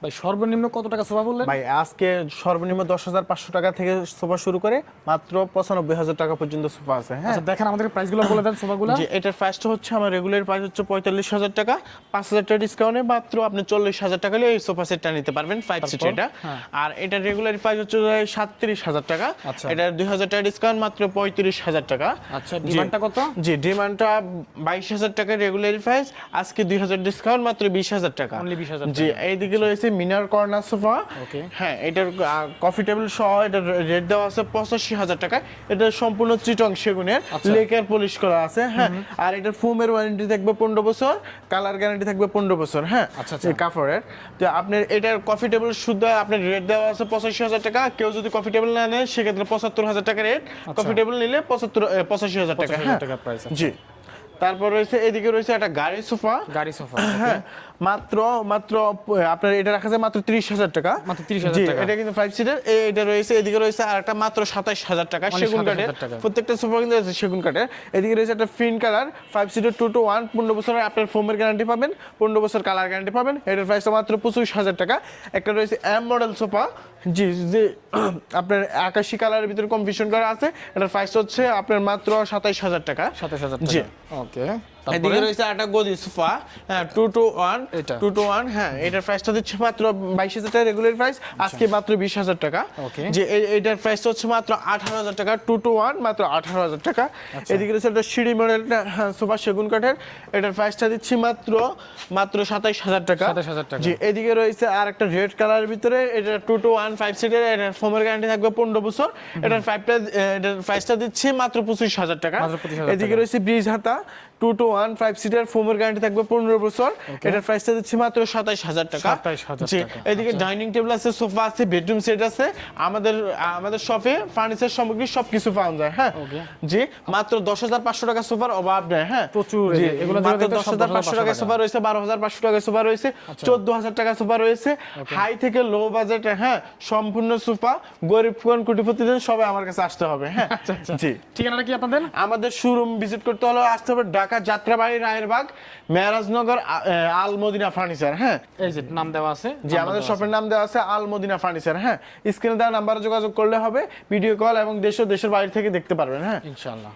ভাই সর্বনিম্ন কত টাকা সোফা বললেন? ভাই আজকে সর্বনিম্ন 10,500 টাকা থেকে সোফা শুরু করে মাত্র 95,000 টাকা পর্যন্ত সোফা আছে। হ্যাঁ আচ্ছা দেখেন আমাদের প্রাইসগুলো বলে দেন সোফাগুলো। জি, এটার প্রাইসটা হচ্ছে আমার রেগুলার প্রাইস হচ্ছে 45,000 টাকা, 5,000 টাকা ডিসকাউন্টে মাত্র আপনি 40,000 টাকা হলে এই সোফা সেটটা নিতে পারবেন 5 সিট এটা। হ্যাঁ। আর এটার রেগুলার প্রাইস হচ্ছে 37,000 টাকা, আচ্ছা। এটার 2,000 টাকা ডিসকাউন্ট মাত্র 35,000 টাকা। আচ্ছা ডিমান্ডটা কত? জি, ডিমান্ডটা 22,000 টাকা রেগুলার প্রাইস, আজকে 2,000 ডিসকাউন্ট মাত্র 20,000 টাকা। অনলি 20,000 জি, এইদিকে রয়েছে মিনার কর্নার সোফা। ওকে। হ্যাঁ, এটার কফি টেবিল সহ এটার রেট দেওয়া আছে 85,000 টাকা। এটা সম্পূর্ণ চিটং সেগুনের, লেকার পলিশ করা আছে। হ্যাঁ, আর এটার ফোমের ওয়ারেন্টি থাকবে 15 বছর, কালার গ্যারান্টি থাকবে 15 বছর। হ্যাঁ, আচ্ছা, এই কাপড়ের। তো আপনার এটার কফি টেবিল শুদ্ধ আপনার রেট দেওয়া আছে 85,000 টাকা। কেউ যদি কফি টেবিল না নেয় সেক্ষেত্রে 75,000 টাকা রেট, কফি টেবিল নিলে 85,000 টাকা। হ্যাঁ, টাকা প্রাইস। জি। তারপর রয়েছে এদিকে রয়েছে একটা গাড়ি সোফা। গাড়ি সোফা। হ্যাঁ, মাত্র আপনার এটা রাখা যায় মাত্র 30,000 টাকা। মাত্র 30,000 জি, টাকা। এটা কিন্তু 5 সিটার। এটা রয়েছে, এদিকে রয়েছে আরেকটা মাত্র 27,000 টাকা Only সেগুন কাঠের। 27,000 টাকা। প্রত্যেকটা সোফা কিন্তু আছে সেগুন কাঠের। এদিকে রয়েছে একটা ফিন কালার 5 সিটার 2 to 1, 15 বছরের আপনার ফোমের গ্যারান্টি পাবেন, 15 বছর কালার গ্যারান্টি পাবেন। এটার প্রাইসটা মাত্র 25,000 টাকা। একটা রয়েছে এম মডেল সোফা। জি জি, আপনার আকাশি কালারের ভিতরে কম্বিনেশন করা আছে। এটার প্রাইস হচ্ছে আপনার মাত্র 27,000 টাকা। 27,000 জি। টাকা। ওকে। এদিকে রয়েছে একটা গদি সোফা, হ্যাঁ 2 to 1, এটা। 2 to 1। হ্যাঁ, এটার প্রাইসটা দিচ্ছে মাত্র 22,000 টাকা রেগুলার প্রাইস, আজকে মাত্র 20,000 টাকা। ওকে। যে এটার প্রাইসটা হচ্ছে মাত্র 18,000 টাকা, 2 to 1 মাত্র 18,000 টাকা। এদিকে রয়েছে একটা সিঁড়ি মডেল সোফা সেগুন কাঠের, এটার প্রাইসটা দিচ্ছি মাত্র 27,000 টাকা। 27,000 টাকা। জি, এদিকে রয়েছে আর একটা রেড কালারের ভিতরে, এটা 2 to 1 5 সিটের, এটার ফোমের গ্যারান্টি থাকবে 15 বছর। এটার প্রাইসটা দিচ্ছি মাত্র 25,000 টাকা। মাত্র 25,000 এদিকে টাকা। রয়েছে ব্রিজ হাতা 2 to 1 5 সিটার, ফোমের গ্যারান্টি থাকবে 15 বছর। এটার প্রাইসটা দিচ্ছি মাত্র 27,000 টাকা। 27,000 জি, টাকা। এদিকে ডাইনিং টেবিল আছে, সোফা আছে, বেডরুম সেট আছে। আমাদের শপে ফার্নিচার সামগ্রী সবকিছু পাওয়া যায়। হ্যাঁ, ওকে। জি, মাত্র 10,500 টাকা সোফার অভাব নেই। হ্যাঁ, প্রচুর, জি, এগুলো মাত্র দেখতে সব 10,500 টাকা 10,500 সোফা রয়েছে, 12,500 টাকা সোফা রয়েছে, 14,000 টাকা সোফা রয়েছে। হাই থেকে লো বাজেট, হ্যাঁ, সম্পূর্ণ সোফা। গরিব কোন কোটিপতিদের সবাই আমার কাছে আসতে হবে। হ্যাঁ, জি। ঠিকানাটা কি আপনাদের? আমাদের শোরুম ভিজিট করতে হলে আসতে হবে ঢাকা যাত্রাবাড়ি, রায়েরবাগ, মেরাজনগর, আল মদিনা ফার্নিচার। হ্যাঁ, এই যে নাম দেওয়া আছে। জি, আমাদের শপের নাম দেওয়া আছে আল মদিনা ফার্নিচার। হ্যাঁ, স্ক্রিনে দেওয়া নাম্বারে যোগাযোগ করলে হবে, ভিডিও কল এবং দেশের বাইরে থেকে দেখতে পারবেন। হ্যাঁ। ইনশাআল্লাহ।